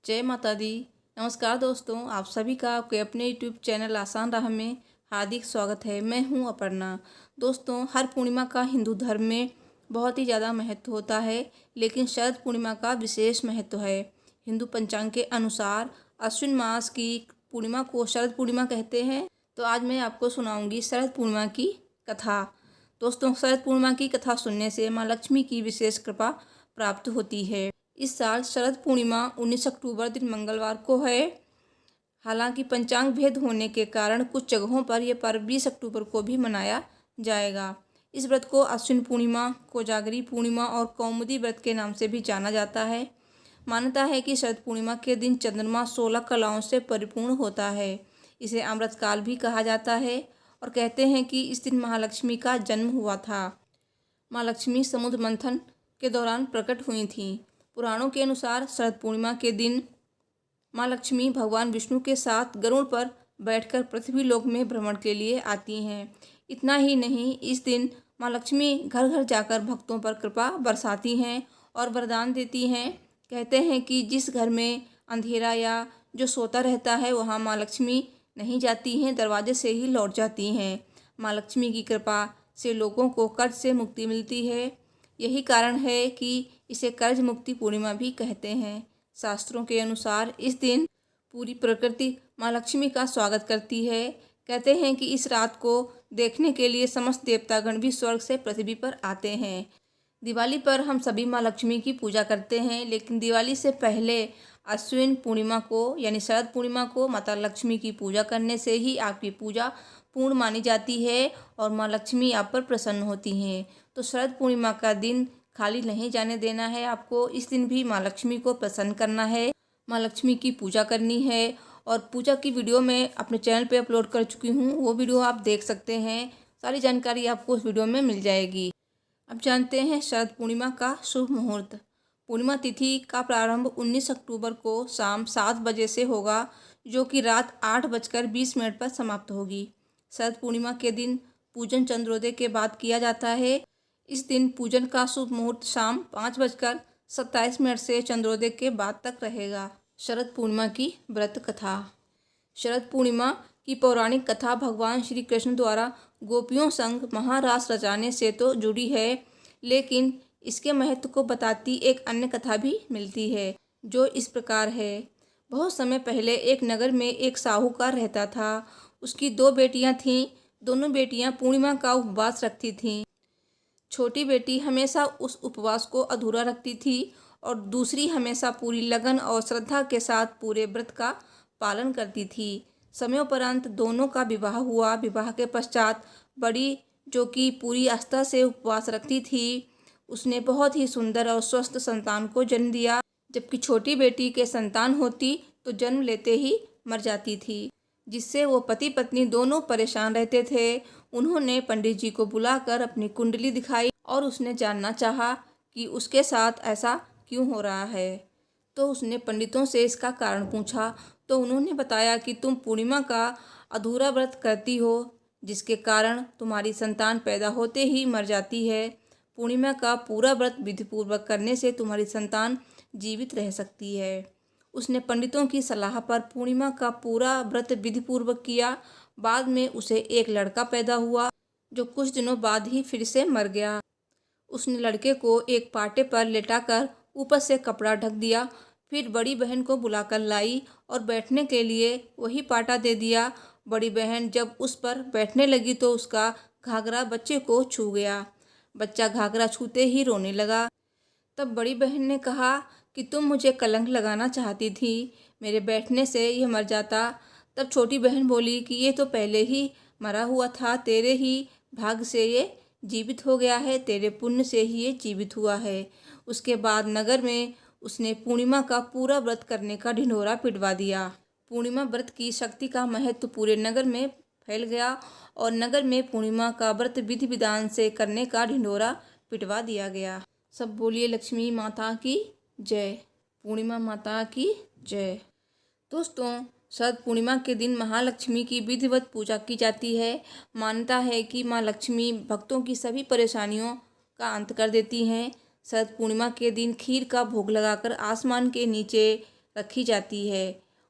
जय माता दी। नमस्कार दोस्तों, आप सभी का आपके अपने यूट्यूब चैनल आसान राह में हार्दिक स्वागत है। मैं हूं अपर्णा। दोस्तों, हर पूर्णिमा का हिंदू धर्म में बहुत ही ज़्यादा महत्व होता है, लेकिन शरद पूर्णिमा का विशेष महत्व है। हिंदू पंचांग के अनुसार अश्विन मास की पूर्णिमा को शरद पूर्णिमा कहते हैं। तो आज मैं आपको सुनाऊंगी शरद पूर्णिमा की कथा। दोस्तों, शरद पूर्णिमा की कथा सुनने से माँ लक्ष्मी की विशेष कृपा प्राप्त होती है। इस साल शरद पूर्णिमा 19 अक्टूबर दिन मंगलवार को है। हालांकि पंचांग भेद होने के कारण कुछ जगहों पर यह पर्व 20 अक्टूबर को भी मनाया जाएगा। इस व्रत को अश्विन पूर्णिमा, कोजागरी पूर्णिमा और कौमुदी व्रत के नाम से भी जाना जाता है। मान्यता है कि शरद पूर्णिमा के दिन चंद्रमा 16 कलाओं से परिपूर्ण होता है। इसे अमृतकाल भी कहा जाता है और कहते हैं कि इस दिन महालक्ष्मी का जन्म हुआ था। माँ लक्ष्मी समुद्र मंथन के दौरान प्रकट हुई थीं। पुराणों के अनुसार शरद पूर्णिमा के दिन माँ लक्ष्मी भगवान विष्णु के साथ गरुड़ पर बैठकर पृथ्वी लोक में भ्रमण के लिए आती हैं। इतना ही नहीं, इस दिन माँ लक्ष्मी घर घर जाकर भक्तों पर कृपा बरसाती हैं और वरदान देती हैं। कहते हैं कि जिस घर में अंधेरा या जो सोता रहता है वहाँ माँ लक्ष्मी नहीं जाती हैं, दरवाजे से ही लौट जाती हैं। माँ लक्ष्मी की कृपा से लोगों को कर्ज से मुक्ति मिलती है। यही कारण है कि इसे कर्ज मुक्ति पूर्णिमा भी कहते हैं। शास्त्रों के अनुसार इस दिन पूरी प्रकृति माँ लक्ष्मी का स्वागत करती है। कहते हैं कि इस रात को देखने के लिए समस्त देवतागण भी स्वर्ग से पृथ्वी पर आते हैं। दिवाली पर हम सभी माँ लक्ष्मी की पूजा करते हैं, लेकिन दिवाली से पहले अश्विन पूर्णिमा को यानी शरद पूर्णिमा को माता लक्ष्मी की पूजा करने से ही आपकी पूजा पूर्ण मानी जाती है और माँ लक्ष्मी आप पर प्रसन्न होती हैं। तो शरद पूर्णिमा का दिन खाली नहीं जाने देना है आपको। इस दिन भी माँ लक्ष्मी को प्रसन्न करना है, माँ लक्ष्मी की पूजा करनी है। और पूजा की वीडियो मैं अपने चैनल पे अपलोड कर चुकी हूँ, वो वीडियो आप देख सकते हैं। सारी जानकारी आपको उस वीडियो में मिल जाएगी। अब जानते हैं शरद पूर्णिमा का शुभ मुहूर्त। पूर्णिमा तिथि का प्रारंभ 19 अक्टूबर को शाम 7 बजे से होगा, जो कि रात 8:20 पर समाप्त होगी। शरद पूर्णिमा के दिन पूजन चंद्रोदय के बाद किया जाता है। इस दिन पूजन का शुभ मुहूर्त शाम 5:27 से चंद्रोदय के बाद तक रहेगा। शरद पूर्णिमा की व्रत कथा। शरद पूर्णिमा की पौराणिक कथा भगवान श्री कृष्ण द्वारा गोपियों संग महारास रचाने से तो जुड़ी है, लेकिन इसके महत्व को बताती एक अन्य कथा भी मिलती है, जो इस प्रकार है। बहुत समय पहले एक नगर में एक साहूकार रहता था। उसकी 2 बेटियां थीं। दोनों बेटियां पूर्णिमा का उपवास रखती थीं। छोटी बेटी हमेशा उस उपवास को अधूरा रखती थी और दूसरी हमेशा पूरी लगन और श्रद्धा के साथ पूरे व्रत का पालन करती थी। समयोपरांत दोनों का विवाह हुआ। विवाह के पश्चात बड़ी, जो कि पूरी आस्था से उपवास रखती थी, उसने बहुत ही सुंदर और स्वस्थ संतान को जन्म दिया, जबकि छोटी बेटी के संतान होती तो जन्म लेते ही मर जाती थी, जिससे वो पति पत्नी दोनों परेशान रहते थे। उन्होंने पंडित जी को बुलाकर अपनी कुंडली दिखाई और उसने जानना चाहा कि उसके साथ ऐसा क्यों हो रहा है। तो उसने पंडितों से इसका कारण पूछा, तो उन्होंने बताया कि तुम पूर्णिमा का अधूरा व्रत करती हो, जिसके कारण तुम्हारी संतान पैदा होते ही मर जाती है। पूर्णिमा का पूरा व्रत विधिपूर्वक करने से तुम्हारी संतान जीवित रह सकती है। उसने पंडितों की सलाह पर पूर्णिमा का पूरा व्रत विधिपूर्वक किया। बाद में उसे एक लड़का पैदा हुआ, जो कुछ दिनों बाद ही फिर से मर गया। उसने लड़के को एक पाटे पर लेटाकर ऊपर से कपड़ा ढक दिया। फिर बड़ी बहन को बुलाकर लाई और बैठने के लिए वही पाटा दे दिया। बड़ी बहन जब उस पर बैठने लगी तो उसका घाघरा बच्चे को छू गया। बच्चा घाघरा छूते ही रोने लगा। तब बड़ी बहन ने कहा कि तुम मुझे कलंक लगाना चाहती थी, मेरे बैठने से यह मर जाता। तब छोटी बहन बोली कि ये तो पहले ही मरा हुआ था, तेरे ही भाग्य से ये जीवित हो गया है, तेरे पुण्य से ही ये जीवित हुआ है। उसके बाद नगर में उसने पूर्णिमा का पूरा व्रत करने का ढिंढोरा पिटवा दिया। पूर्णिमा व्रत की शक्ति का महत्व पूरे नगर में फैल गया और नगर में पूर्णिमा का व्रत विधि विधान से करने का ढिंढोरा पिटवा दिया गया। सब बोलिए लक्ष्मी माता की जय, पूर्णिमा माता की जय। दोस्तों, शरद पूर्णिमा के दिन महालक्ष्मी की विधिवत पूजा की जाती है। मान्यता है कि माँ लक्ष्मी भक्तों की सभी परेशानियों का अंत कर देती हैं। शरद पूर्णिमा के दिन खीर का भोग लगाकर आसमान के नीचे रखी जाती है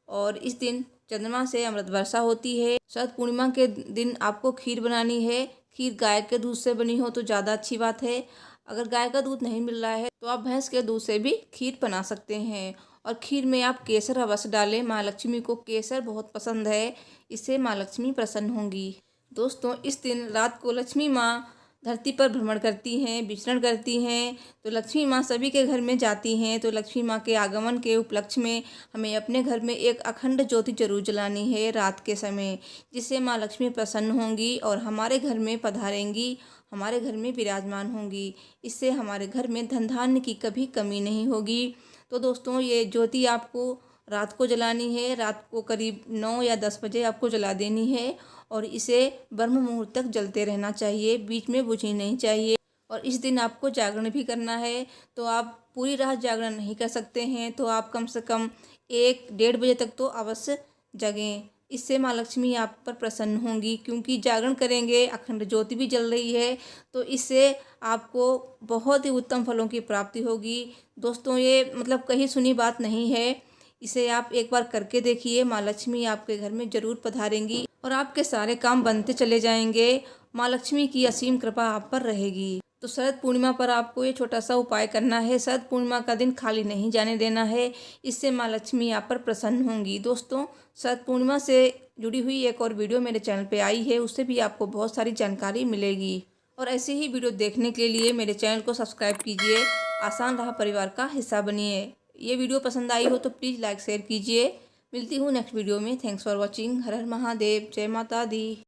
और इस दिन चंद्रमा से अमृत वर्षा होती है। शरद पूर्णिमा के दिन आपको खीर बनानी है। खीर गाय के दूध से बनी हो तो ज़्यादा अच्छी बात है। अगर गाय का दूध नहीं मिल रहा है तो आप भैंस के दूध से भी खीर बना सकते हैं। और खीर में आप केसर अवश्य डालें। माँ लक्ष्मी को केसर बहुत पसंद है, इससे माँ लक्ष्मी प्रसन्न होंगी। दोस्तों, इस दिन रात को लक्ष्मी माँ धरती पर भ्रमण करती हैं, विचरण करती हैं। तो लक्ष्मी माँ सभी के घर में जाती हैं। तो लक्ष्मी माँ के आगमन के उपलक्ष्य में हमें अपने घर में एक अखंड ज्योति जरूर जलानी है रात के समय, जिससे माँ लक्ष्मी प्रसन्न होंगी और हमारे घर में पधारेंगी, हमारे घर में विराजमान होंगी। इससे हमारे घर में धन धान्य की कभी कमी नहीं होगी। तो दोस्तों, ये ज्योति आपको रात को जलानी है। रात को करीब 9 या 10 बजे आपको जला देनी है और इसे ब्रह्म मुहूर्त तक जलते रहना चाहिए, बीच में बुझनी नहीं चाहिए। और इस दिन आपको जागरण भी करना है। तो आप पूरी रात जागरण नहीं कर सकते हैं तो आप कम से कम 1-1:30 बजे तक तो अवश्य जगें। इससे माँ लक्ष्मी आप पर प्रसन्न होंगी, क्योंकि जागरण करेंगे, अखंड ज्योति भी जल रही है, तो इससे आपको बहुत ही उत्तम फलों की प्राप्ति होगी। दोस्तों, ये मतलब कहीं सुनी बात नहीं है, इसे आप एक बार करके देखिए। माँ लक्ष्मी आपके घर में जरूर पधारेंगी और आपके सारे काम बनते चले जाएंगे। माँ लक्ष्मी की असीम कृपा आप पर रहेगी। तो शरद पूर्णिमा पर आपको ये छोटा सा उपाय करना है। शरद पूर्णिमा का दिन खाली नहीं जाने देना है, इससे माँ लक्ष्मी आप पर प्रसन्न होंगी। दोस्तों, शरद पूर्णिमा से जुड़ी हुई एक और वीडियो मेरे चैनल पे आई है, उससे भी आपको बहुत सारी जानकारी मिलेगी। और ऐसे ही वीडियो देखने के लिए मेरे चैनल को सब्सक्राइब कीजिए, आसान राह परिवार का हिस्सा बनिए। ये वीडियो पसंद आई हो तो प्लीज़ लाइक शेयर कीजिए। मिलती हूँ नेक्स्ट वीडियो में। Thanks for watching. हर हर महादेव। जय माता दी।